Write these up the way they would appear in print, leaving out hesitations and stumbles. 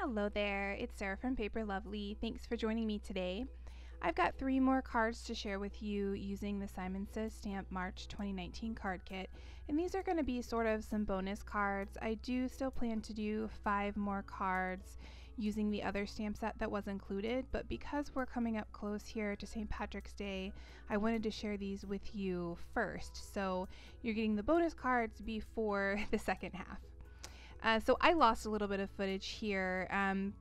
Hello there, it's Sarah from Paper Lovely. Thanks for joining me today. I've got 3 more cards to share with you using the Simon Says Stamp March 2019 card kit, and these are going to be sort of some bonus cards. I do still plan to do 5 more cards using the other stamp set that was included, but because we're coming up close here to St. Patrick's Day, I wanted to share these with you first. So you're getting the bonus cards before the second half. So I lost a little bit of footage here,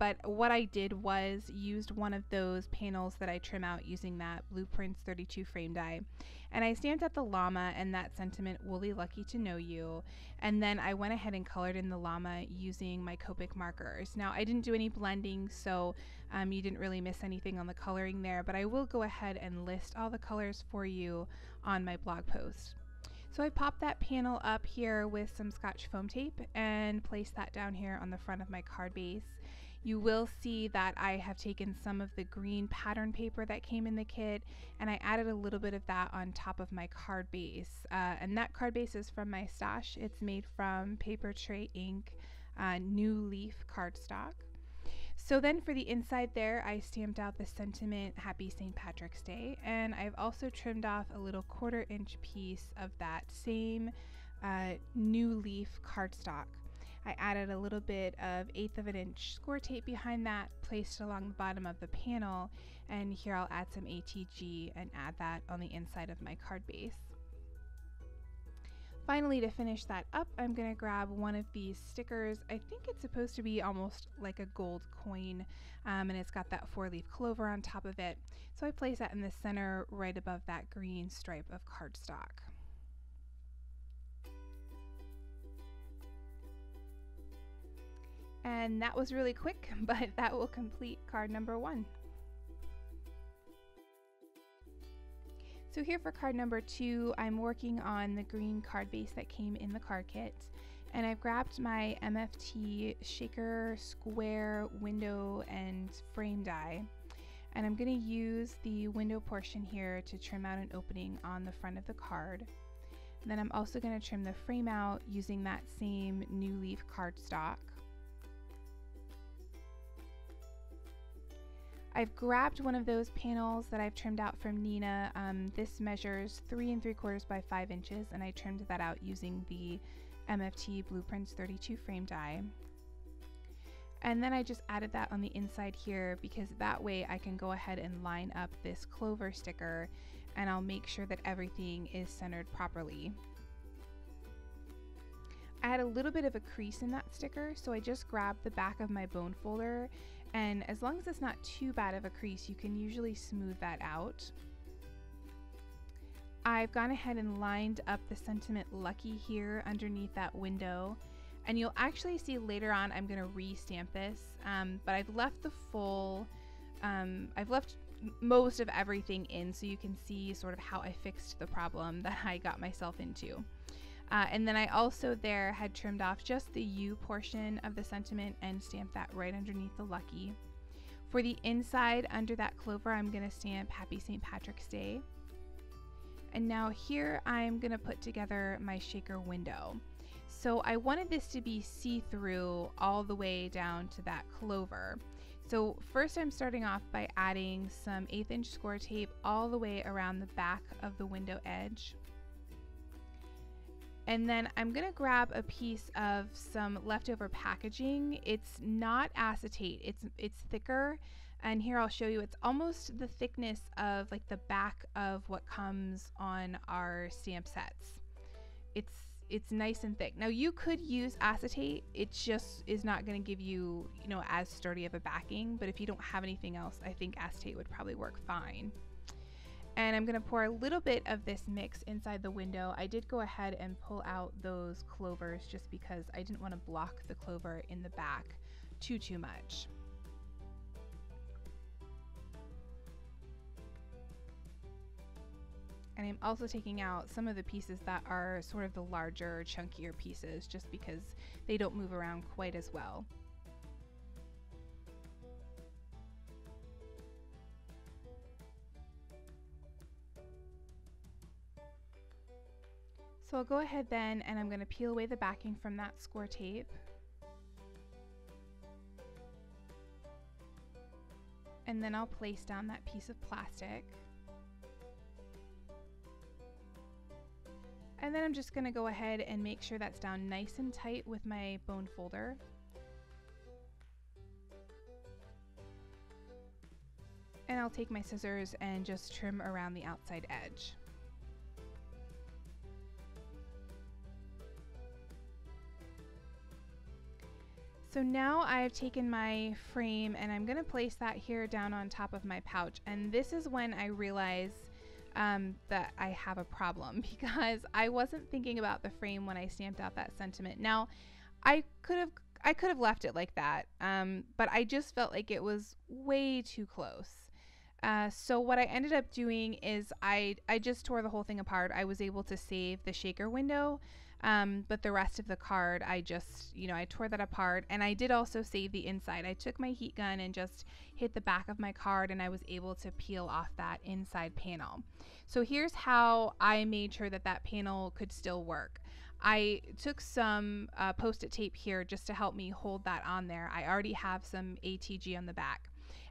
but what I did was used one of those panels that I trim out using that Blueprints 32 frame die. And I stamped out the llama and that sentiment, "Woolly Lucky to Know You." And then I went ahead and colored in the llama using my Copic markers. Now I didn't do any blending, so you didn't really miss anything on the coloring there, but I will go ahead and list all the colors for you on my blog post. So I popped that panel up here with some Scotch foam tape and placed that down here on the front of my card base. You will see that I have taken some of the green pattern paper that came in the kit and I added a little bit of that on top of my card base. And that card base is from my stash. It's made from Paper Tray Ink New Leaf cardstock. So then for the inside there, I stamped out the sentiment, "Happy St. Patrick's Day," and I've also trimmed off a little 1/4 inch piece of that same New Leaf cardstock. I added a little bit of 1/8 of an inch Scor-Tape behind that, placed along the bottom of the panel, and here I'll add some ATG and add that on the inside of my card base. Finally, to finish that up, I'm going to grab one of these stickers. I think it's supposed to be almost like a gold coin, and it's got that 4-leaf clover on top of it. So I place that in the center right above that green stripe of cardstock. And that was really quick, but that will complete card number 1. So here for card number 2, I'm working on the green card base that came in the card kit, and I've grabbed my MFT shaker, square, window, and frame die, and I'm going to use the window portion here to trim out an opening on the front of the card. And then I'm also going to trim the frame out using that same New Leaf cardstock. I've grabbed one of those panels that I've trimmed out from Nina. This measures 3 3/4 by 5 inches, and I trimmed that out using the MFT Blueprints 32 frame die. And then I just added that on the inside here because that way I can go ahead and line up this clover sticker, and I'll make sure that everything is centered properly. I had a little bit of a crease in that sticker, so I just grabbed the back of my bone folder, and as long as it's not too bad of a crease, you can usually smooth that out. I've gone ahead and lined up the sentiment "Lucky" here underneath that window, and you'll actually see later on I'm going to re-stamp this, but I've left the full, I've left most of everything in so you can see sort of how I fixed the problem that I got myself into. And then I also there had trimmed off just the U portion of the sentiment and stamped that right underneath the "Lucky." For the inside under that clover, I'm going to stamp "Happy St. Patrick's Day." And now here I'm going to put together my shaker window. So I wanted this to be see-through all the way down to that clover. So first I'm starting off by adding some 1/8 inch Scor-Tape all the way around the back of the window edge. And then I'm going to grab a piece of some leftover packaging. It's not acetate, it's thicker, and here I'll show you. It's almost the thickness of like the back of what comes on our stamp sets. It's nice and thick. Now you could use acetate, it just is not going to give you, as sturdy of a backing, but if you don't have anything else, I think acetate would probably work fine. And I'm going to pour a little bit of this mix inside the window. I did go ahead and pull out those clovers just because I didn't want to block the clover in the back too much. And I'm also taking out some of the pieces that are sort of the larger, chunkier pieces just because they don't move around quite as well. So I'll go ahead then and I'm going to peel away the backing from that Scor-Tape. And then I'll place down that piece of plastic. And then I'm just going to go ahead and make sure that's down nice and tight with my bone folder. And I'll take my scissors and just trim around the outside edge. So now I've taken my frame and I'm going to place that here down on top of my pouch. And this is when I realize that I have a problem, because I wasn't thinking about the frame when I stamped out that sentiment. Now, I could have left it like that, but I just felt like it was way too close. So what I ended up doing is I just tore the whole thing apart. I was able to save the shaker window, but the rest of the card, I just, I tore that apart, and I did also save the inside. I took my heat gun and just hit the back of my card, and I was able to peel off that inside panel. So here's how I made sure that that panel could still work. I took some Post-it tape here just to help me hold that on there. I already have some ATG on the back.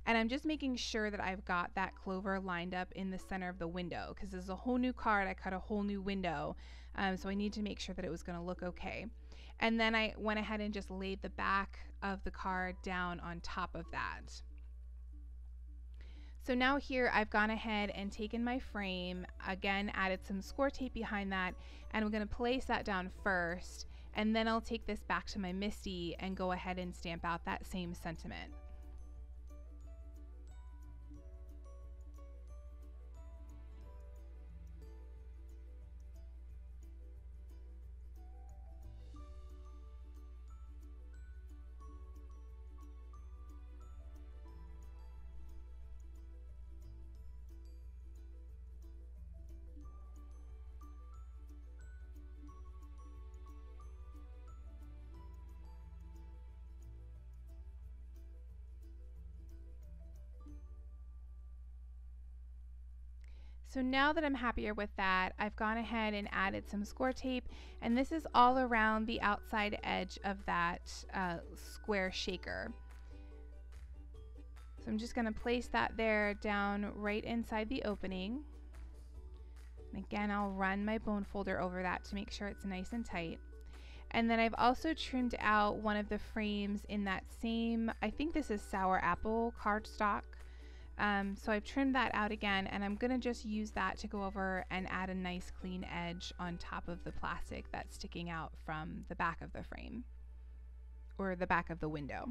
And I'm just making sure that I've got that clover lined up in the center of the window, because this is a whole new card. I cut a whole new window, so I need to make sure that it was going to look okay. And then I went ahead and just laid the back of the card down on top of that. So now here I've gone ahead and taken my frame, again added some Scor-Tape behind that, and I'm going to place that down first, and then I'll take this back to my MISTI and go ahead and stamp out that same sentiment. So now that I'm happier with that, I've gone ahead and added some Scor-Tape, and this is all around the outside edge of that square shaker. So I'm just going to place that there down right inside the opening. And again, I'll run my bone folder over that to make sure it's nice and tight. And then I've also trimmed out one of the frames in that same, I think this is sour apple cardstock. So I've trimmed that out again, and I'm going to just use that to go over and add a nice clean edge on top of the plastic that's sticking out from the back of the frame, or the back of the window.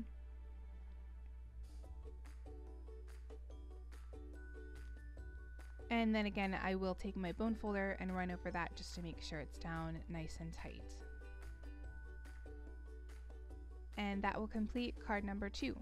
And then again, I will take my bone folder and run over that just to make sure it's down nice and tight. And that will complete card number 2.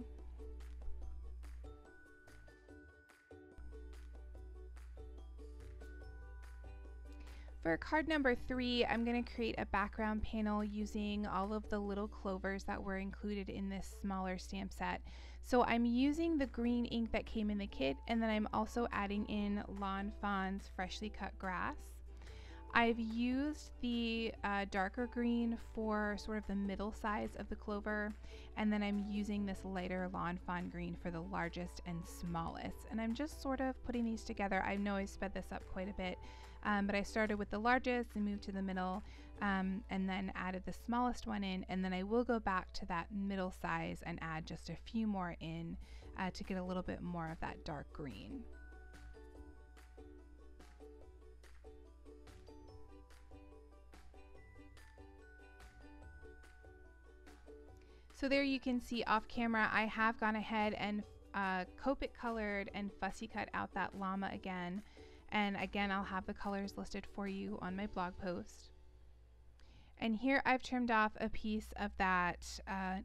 For card number 3, I'm going to create a background panel using all of the little clovers that were included in this smaller stamp set. So I'm using the green ink that came in the kit, and then I'm also adding in Lawn Fawn's freshly cut grass. I've used the darker green for sort of the middle size of the clover, and then I'm using this lighter Lawn Fawn green for the largest and smallest. And I'm just sort of putting these together. I know I sped this up quite a bit, but I started with the largest and moved to the middle, and then added the smallest one in, and then I will go back to that middle size and add just a few more in to get a little bit more of that dark green. So there you can see off camera, I have gone ahead and Copic colored and fussy cut out that llama again. And again, I'll have the colors listed for you on my blog post. And here I've trimmed off a piece of that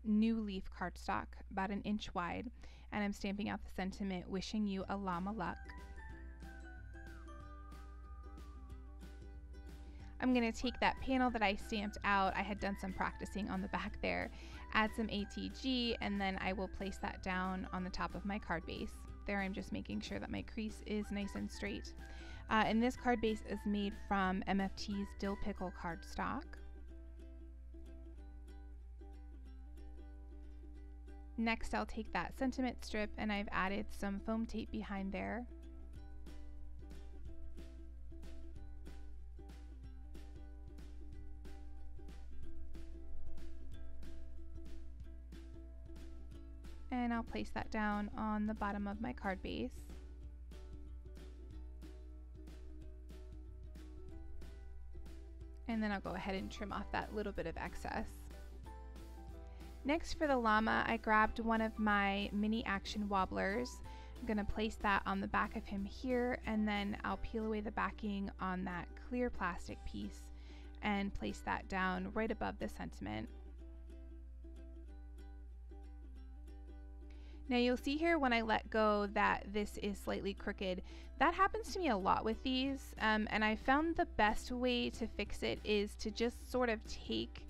new leaf cardstock, about 1 inch wide, and I'm stamping out the sentiment, wishing you a llama luck. I'm going to take that panel that I stamped out, I had done some practicing on the back there, add some ATG, and then I will place that down on the top of my card base. There I'm just making sure that my crease is nice and straight. And this card base is made from MFT's Dill Pickle cardstock. Next, I'll take that sentiment strip and I've added some foam tape behind there. And I'll place that down on the bottom of my card base. And then I'll go ahead and trim off that little bit of excess. Next, for the llama, I grabbed one of my mini action wobblers. I'm going to place that on the back of him here, and then I'll peel away the backing on that clear plastic piece and place that down right above the sentiment. Now you'll see here when I let go that this is slightly crooked. That happens to me a lot with these, and I found the best way to fix it is to just sort of take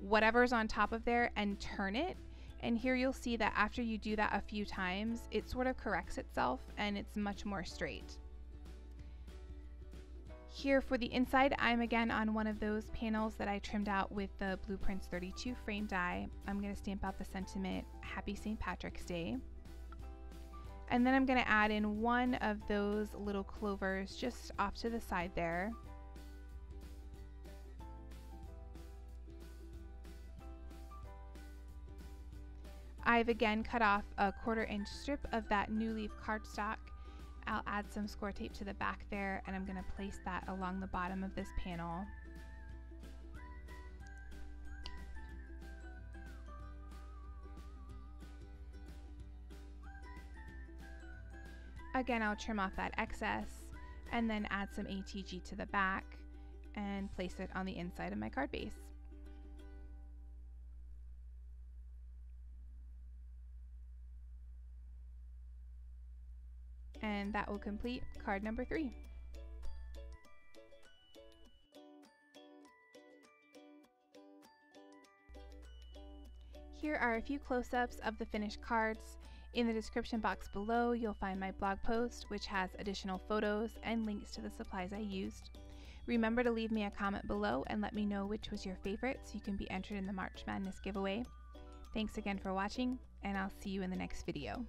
whatever's on top of there and turn it. And here you'll see that after you do that a few times, it sort of corrects itself and it's much more straight. Here for the inside, I'm again on one of those panels that I trimmed out with the Blueprints 32 frame die. I'm going to stamp out the sentiment, Happy St. Patrick's Day. And then I'm going to add in one of those little clovers just off to the side there. I've again cut off a 1/4 inch strip of that new leaf cardstock. I'll add some Scor-Tape to the back there, and I'm going to place that along the bottom of this panel. Again, I'll trim off that excess and then add some ATG to the back and place it on the inside of my card base. And that will complete card number 3. Here are a few close-ups of the finished cards. In the description box below, you'll find my blog post, which has additional photos and links to the supplies I used. Remember to leave me a comment below and let me know which was your favorite so you can be entered in the March Madness giveaway. Thanks again for watching, and I'll see you in the next video.